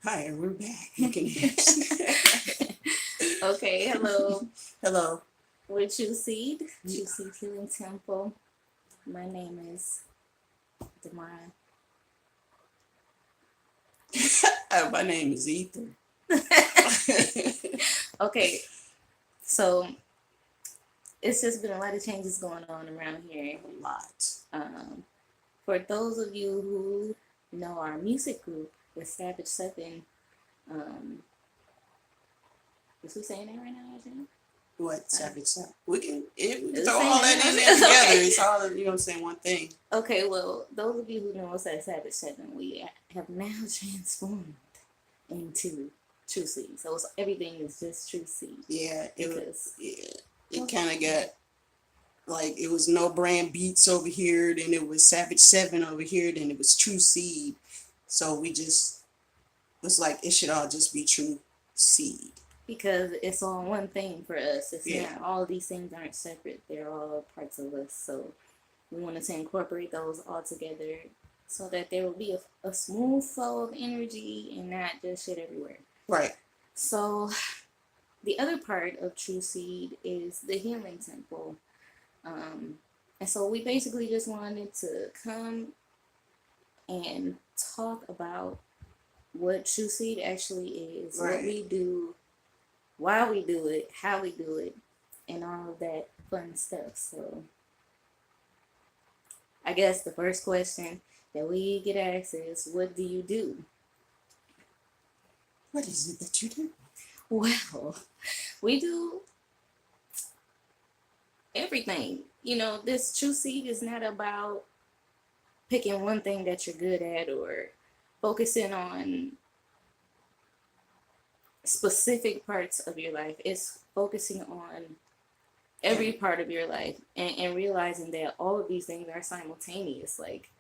Hi, and we're back. You can ask. Okay, hello. Hello. We're Trueseed, Yeah. Trueseed Healing Temple. My name is Demara. My name is Ethan. Okay, so it's just been a lot of changes going on around here. A lot. Um, for those of you who know our music group, the Savage Seven, um, is we saying that right now, Jen? What savage stuff? We can Is throw we saying all that that in there now? together. Okay. It's all I'm saying one thing. Okay, well, those of you who know us at Savage Seven, we have now transformed into True Seed. So everything is just True Seed Yeah, because it kind of got like it was no brand beats over here, then it was Savage Seven over here, then it was True Seed. So we just was like it should all just be True Seed. because it's all one thing for us. It's Yeah. not all of these things aren't separate. They're all parts of us. So we wanted to incorporate those all together so that there will be a smooth flow of energy and not just shit everywhere. Right. So the other part of True Seed is the healing temple. Um, and so we basically just wanted to come and talk about what True Seed actually is, what Right. we do, why we do it, how we do it, and all of that fun stuff. So I guess the first question that we get asked is, what do you do? What is it that you do? Well, we do everything. This True Seed is not about picking one thing that you're good at or focusing on specific parts of your life. It's focusing on every part of your life and realizing that all of these things are simultaneous. Like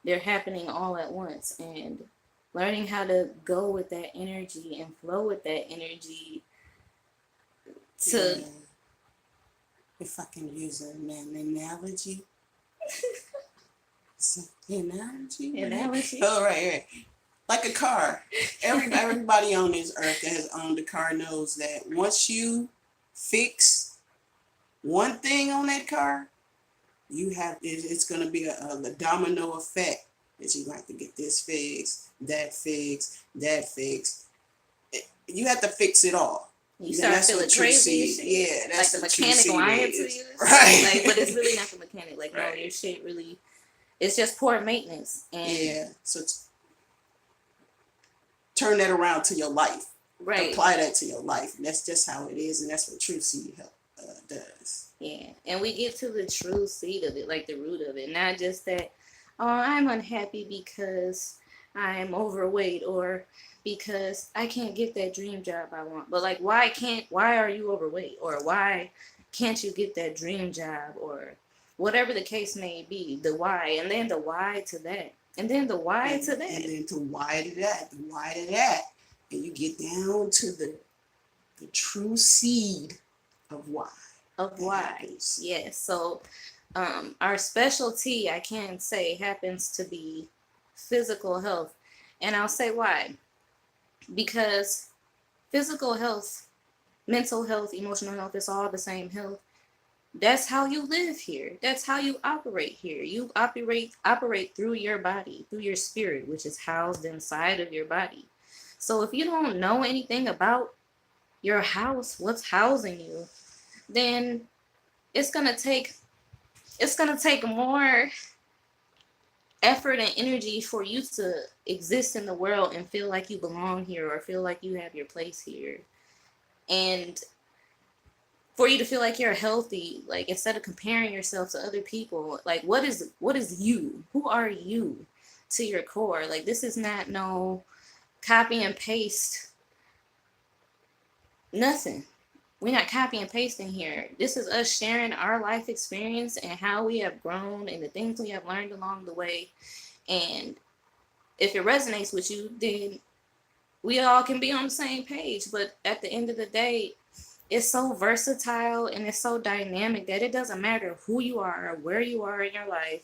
they're happening all at once and learning how to go with that energy and flow with that energy to Yeah. If I can use an analogy. analogy. Oh, right. Like a car. Everybody on this earth that has owned a car knows that once you fix one thing on that car, it's going to be a domino effect that you have to get this fixed, that fixed, that fixed. You have to fix it all. You And start that's feeling what True crazy and Seed. shit. Yeah, Like that's the what True mechanic Seed lying to is. you. Right. Like, but it's really not the mechanic. Like, no, Right. your shit really, it's just poor maintenance. And Yeah. So turn that around to your life. right. Apply that to your life. And that's just how it is. And that's what True Seed does. Yeah. And we get to the true seed of it, like the root of it. Not just that, oh, I'm unhappy because I'm overweight or because I can't get that dream job I want. But like, why are you overweight? Or why can't you get that dream job? Or whatever the case may be, the why. And then the why to that. And then the why to that. And then to why to that, the why to that. And you get down to the true seed of why. Of why. Yes. So our specialty, I can say, happens to be physical health. And I'll say why. Because physical health, mental health, emotional health, it's all the same health. That's how you live here. That's how you operate here. You operate through your body, through your spirit, which is housed inside of your body. So if you don't know anything about your house, what's housing you, then it's gonna take more effort and energy for you to exist in the world and feel like you belong here or feel like you have your place here. And for you to feel like you're healthy, like instead of comparing yourself to other people, like what is you? Who are you to your core? Like this is not no copy and paste nothing. We're not copy and pasting here. This is us sharing our life experience and how we have grown and the things we have learned along the way. And if it resonates with you, then we all can be on the same page. But at the end of the day, it's so versatile and it's so dynamic that it doesn't matter who you are or where you are in your life,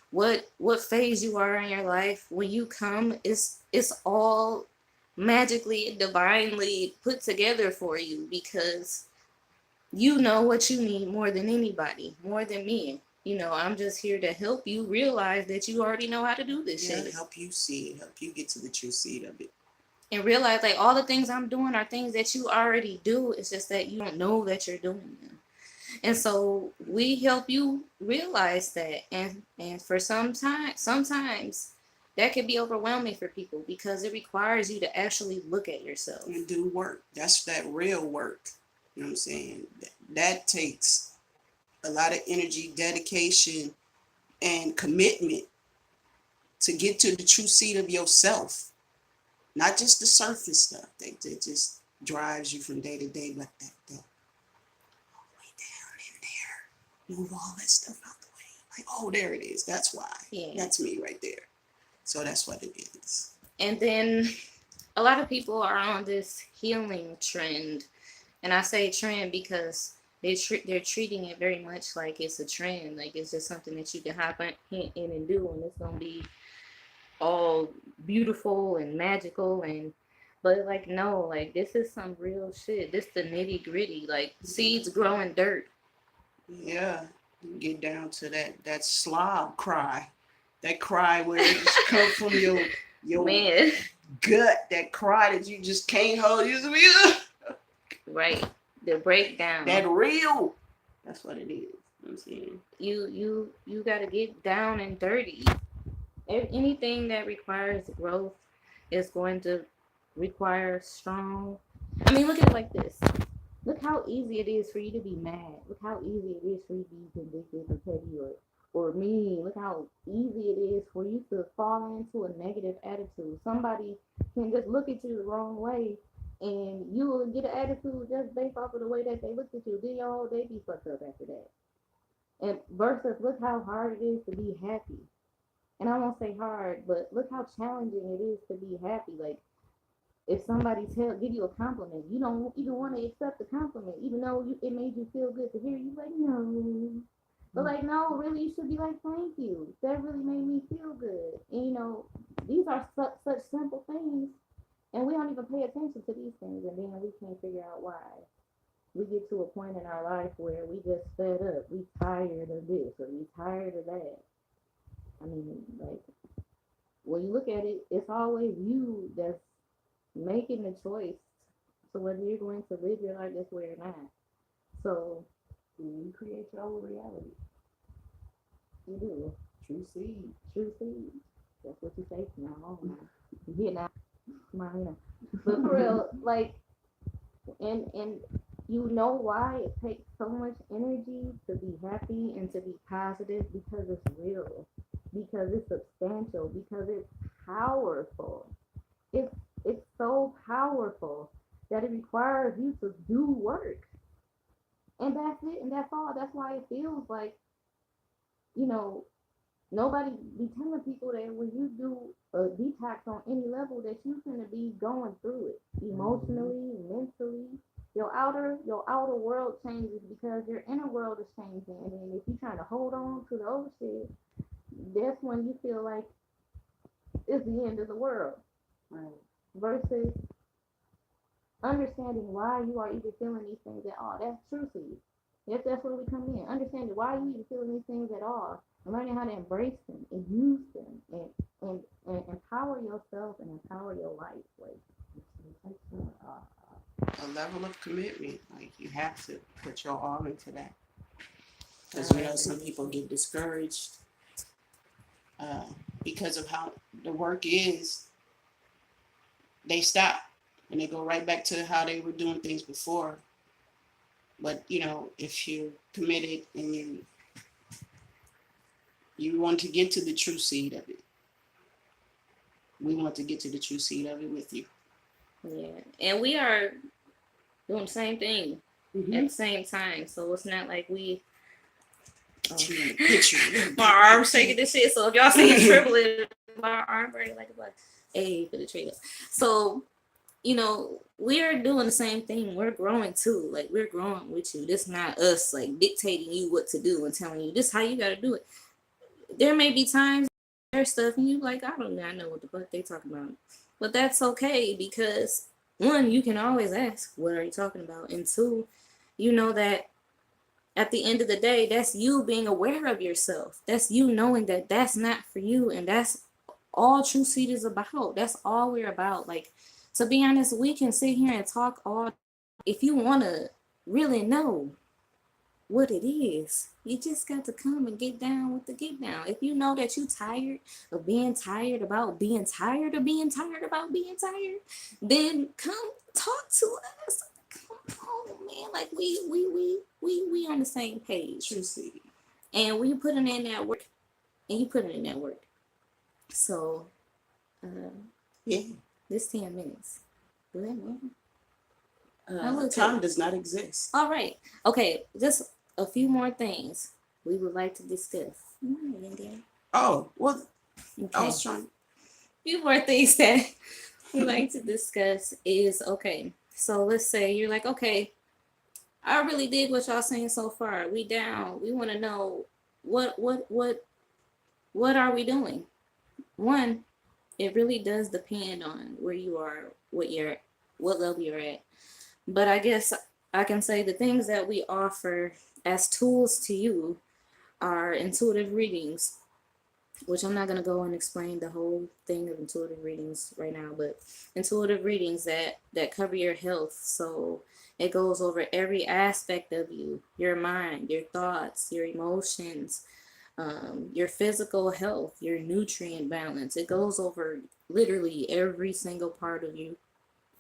what phase you are in your life. When you come, it's all magically, divinely put together for you because you know what you need more than anybody, more than me. I'm just here to help you realize that you already know how to do this shit. Help you see it, help you get to the true seed of it. And realize like all the things I'm doing are things that you already do. It's just that you don't know that you're doing them. And so we help you realize that. And for sometimes that can be overwhelming for people because it requires you to actually look at yourself and do work. That's that real work. You know what I'm saying? That takes a lot of energy, dedication, and commitment to get to the true seed of yourself. Not just the surface stuff that just drives you from day to day, but that way down in there. Move all that stuff out the way. Like, oh, there it is. That's why. Yeah. That's me right there. So that's what it is. And then a lot of people are on this healing trend. And I say trend because they're treating it very much like it's a trend. Like it's just something that you can hop in and do, and it's going to be all beautiful and magical. But like, no, like this is some real shit. This the nitty gritty. Like seeds grow in dirt. Yeah. You get down to that slob cry. That cry where it just comes from your Man. gut. That cry that you just can't hold. You just Right. The breakdown. That real. That's what it is. I'm saying. You gotta get down and dirty. Anything that requires growth is going to require strong. I mean, look at it like this. Look how easy it is for you to be mad. Look how easy it is for you to be vindictive or petty or mean. Look how easy it is for you to fall into a negative attitude. Somebody can just look at you the wrong way and you will get an attitude just based off of the way that they look at you. Then your whole day be fucked up after that. And versus look how hard it is to be happy. And I won't say hard, but look how challenging it is to be happy. Like if somebody give you a compliment, you don't even want to accept the compliment, even though it made you feel good to hear. You like no, but like no, really, you should be like thank you. That really made me feel good. And these are such simple things, and we don't even pay attention to these things, and then we can't figure out why. We get to a point in our life where we just fed up. We tired of this or we tired of that. I mean, like when you look at it, it's always you that's making the choice to whether you're going to live your life this way or not. So you create your own reality. You do. True seed. True seed. That's what you say from now on. You get now. Come But for real, like, and you know why it takes so much energy to be happy and to be positive? Because it's real. Because it's substantial. Because it's powerful. It's so powerful that it requires you to do work. And that's it, and that's all. That's why it feels like, nobody be telling people that when you do a detox on any level that you're gonna be going through it emotionally, mentally. Your outer world changes because your inner world is changing. And then if you're trying to hold on to the old shit, that's when you feel like it's the end of the world. Right. Versus understanding why you are even feeling these things at all. That's Trueseed. That's where we come in. Understanding why you even feeling these things at all. And learning how to embrace them and use them and empower yourself and empower your life. Like a level of commitment. Like you have to put your all into that. Because some people get discouraged because of how the work is. They stop and they go right back to how they were doing things before. But if you're committed and you want to get to the true seed of it, we want to get to the true seed of it with you. Yeah, and we are doing the same thing at the same time. So it's not like we. My arm's shaking this shit. So if y'all see it trembling, my arm very like a for the trailer. So we are doing the same thing. We're growing too. Like we're growing with you. This not us like dictating you what to do and telling you this how you gotta do it. There may be times there's stuff and you like I do not know what the fuck they talking about. But that's okay because one, you can always ask, what are you talking about? And two, you know that at the end of the day, that's you being aware of yourself. That's you knowing that that's not for you. And that's all Trueseed is about. That's all we're about. Like, to be honest, we can sit here and talk all. If you want to really know what it is, you just got to come and get down with the get down. If you know that you tired of being tired about being tired of being tired about being tired, then come talk to us. Come on, man. Like we on the same page. Trueseed. And we putting in that work, and you putting in that work. So, Yeah. this 10 minutes. Do that matter? Time does not exist. All right. Okay. Just a few more things we would like to discuss. Oh, well, I Okay. was trying. Few more things that we like to discuss is okay. So let's say you're like, okay, I really dig what y'all saying so far. We down. We want to know what are we doing? One, it really does depend on where you are, what level you're at. But I guess I can say the things that we offer as tools to you are intuitive readings, which I'm not going to go and explain the whole thing of intuitive readings right now, but intuitive readings that cover your health. So it goes over every aspect of you, your mind, your thoughts, your emotions, your physical health, your nutrient balance. It goes over literally every single part of you,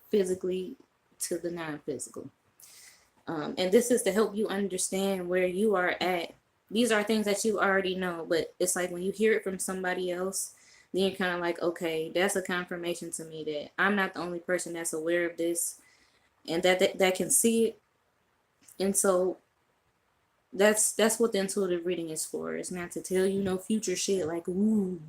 physically to the non-physical. And this is to help you understand where you are at. These are things that you already know, but it's like when you hear it from somebody else, then you're kind of like, okay, that's a confirmation to me that I'm not the only person that's aware of this and that can see it. And so that's what the intuitive reading is for. It's not to tell you no future shit like ooh,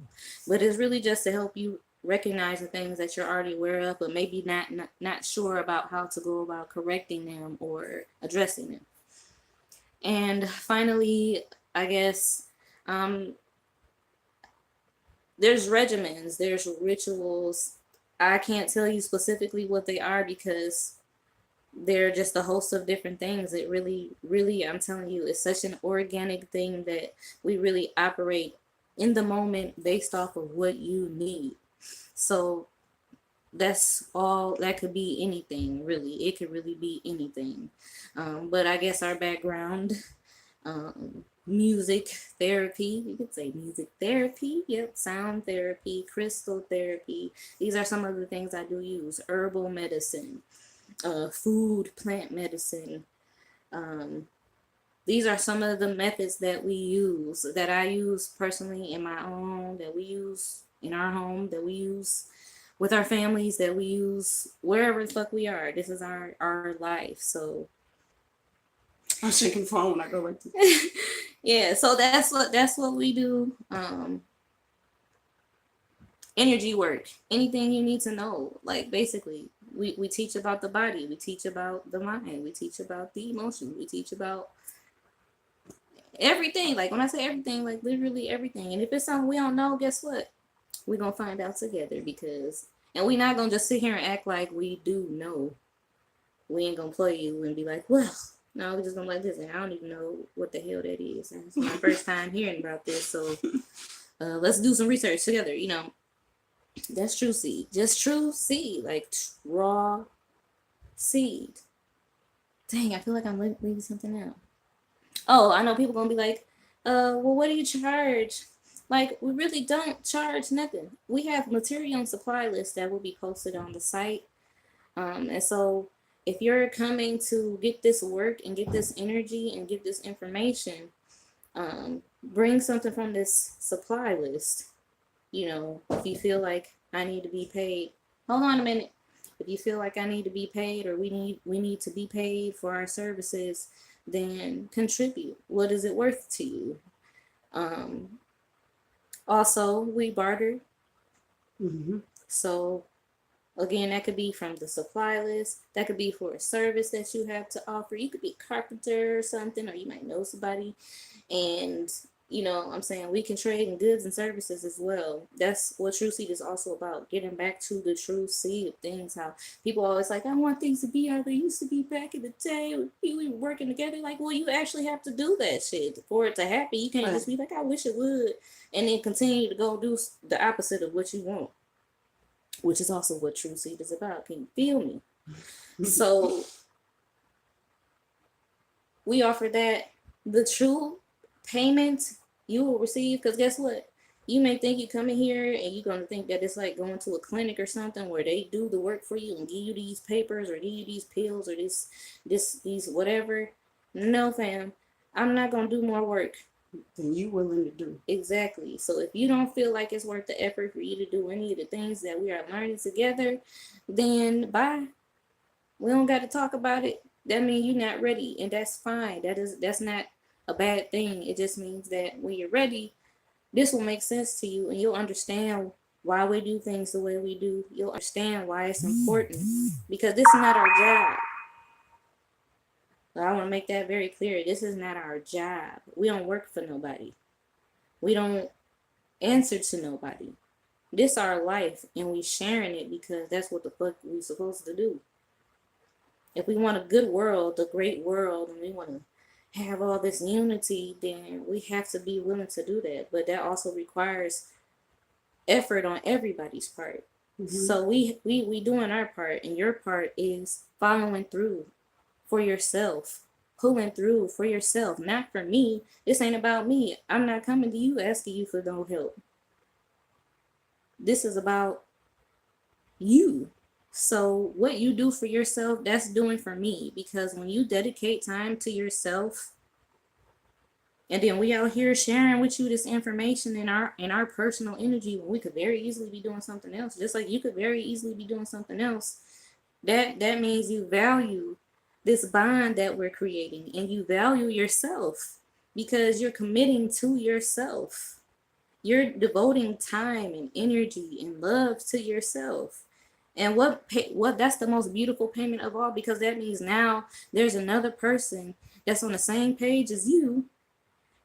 but it's really just to help you recognize the things that you're already aware of, but maybe not sure about how to go about correcting them or addressing them. And finally, I guess there's regimens, there's rituals. I can't tell you specifically what they are because they're just a host of different things. It really, I'm telling you, it's such an organic thing that we really operate in the moment based off of what you need. So that's all. That could be anything, really. It could really be anything. But I guess our background, music therapy, you could say music therapy, yep, sound therapy, crystal therapy. These are some of the things I do use. Herbal medicine, food, plant medicine. These are some of the methods that we use, that I use personally in my own, that we use in our home, that we use with our families, that we use wherever the fuck we are. This is our life. So I'm shaking the phone when I go right to. yeah, so that's what we do. Energy work, anything you need to know. Like basically, we teach about the body, we teach about the mind, we teach about the emotions, we teach about everything. Like when I say everything, like literally everything. And if it's something we don't know, guess what? We're gonna find out together because and we're not gonna just sit here and act like we do know. We ain't gonna play you and be like, well, no, we're just gonna like this. And I don't even know what the hell that is. It's my first time hearing about this. So let's do some research together, you know. That's Trueseed. Just Trueseed, like raw seed. Dang, I feel like I'm leaving something out. Oh, I know people gonna be like, well, what do you charge? Like, we really don't charge nothing. We have material and supply lists that will be posted on the site. And so if you're coming to get this work and get this energy and get this information, bring something from this supply list. You know, if you feel like I need to be paid, hold on a minute. If you feel like I need to be paid or we need to be paid for our services, then contribute. What is it worth to you? Also, we barter. Mm-hmm. So again, that could be from the supply list. That could be for a service that you have to offer. You could be a carpenter or something, or you might know somebody, and you know what I'm saying, we can trade in goods and services as well. That's what Trueseed is also about, getting back to the true seed of things. How people always like, I want things to be how they used to be back in the day when we were working together. Like, well, you actually have to do that shit for it to happen. You can't just be like, I wish it would, and then continue to go do the opposite of what you want, which is also what Trueseed is about. Can you feel me? So we offer that the true payment you will receive, because guess what? You may think you come in here and you're gonna think that it's like going to a clinic or something where they do the work for you and give you these papers or give you these pills or these whatever. No, fam. I'm not gonna do more work than you willing to do. Exactly. So if you don't feel like it's worth the effort for you to do any of the things that we are learning together, then bye. We don't got to talk about it. That means you're not ready, and that's fine. That's not a bad thing. It just means that when you're ready, this will make sense to you, and you'll understand why we do things the way we do. You'll understand why it's important, because this is not our job. I want to make that very clear. This is not our job. We don't work for nobody. We don't answer to nobody. This our life, and we sharing it because that's what the fuck we supposed to do. If we want a good world, a great world, and we want to have all this unity, then we have to be willing to do that. But that also requires effort on everybody's part. So we doing our part, and your part is following through for yourself, pulling through for yourself, not for me. This ain't about me. I'm not coming to you asking you for no help. This is about you. So what you do for yourself, that's doing for me. Because when you dedicate time to yourself, and then we out here sharing with you this information in our personal energy, when we could very easily be doing something else, just like you could very easily be doing something else. That means you value this bond that we're creating, and you value yourself because you're committing to yourself. You're devoting time and energy and love to yourself. And what that's the most beautiful payment of all, because that means now there's another person that's on the same page as you,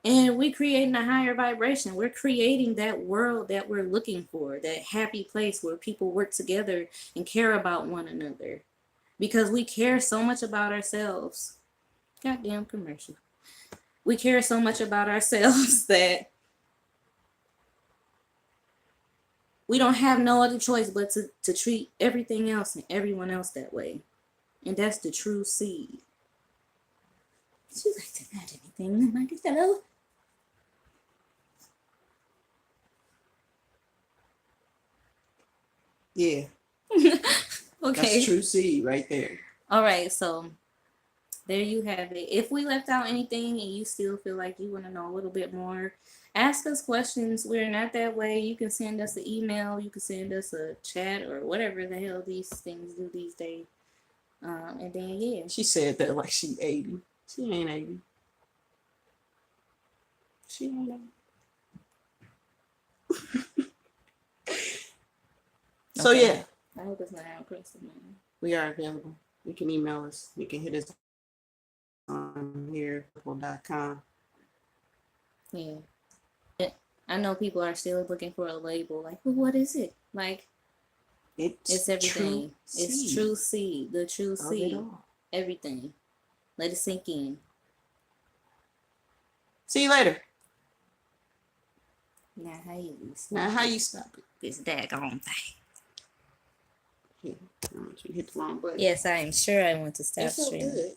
and we're creating a higher vibration. We're creating that world that we're looking for, that happy place where people work together and care about one another. Because we care so much about ourselves. Goddamn commercial. We care so much about ourselves that we don't have no other choice but to treat everything else and everyone else that way. And that's the true seed. Would you like to add anything, my good fellow? Yeah. Okay. That's Trueseed right there. All right, so there you have it. If we left out anything and you still feel like you want to know a little bit more, ask us questions. We're not that way. You can send us an email. You can send us a chat or whatever the hell these things do these days. And then, yeah. She said that like she 80. She ain't 80. She ain't 80. So, okay. Yeah. I hope it's not out Christmas. We are available. You can email us. You can hit us on here, .com. Yeah. I know people are still looking for a label. Like, well, what is it? Like, it's everything. It's Trueseed. The Trueseed. Everything. Let it sink in. See you later. Now how you stop it? This daggone thing. Yeah, I want you to hit the wrong button. Yes, I am sure I want to stop streaming. Good.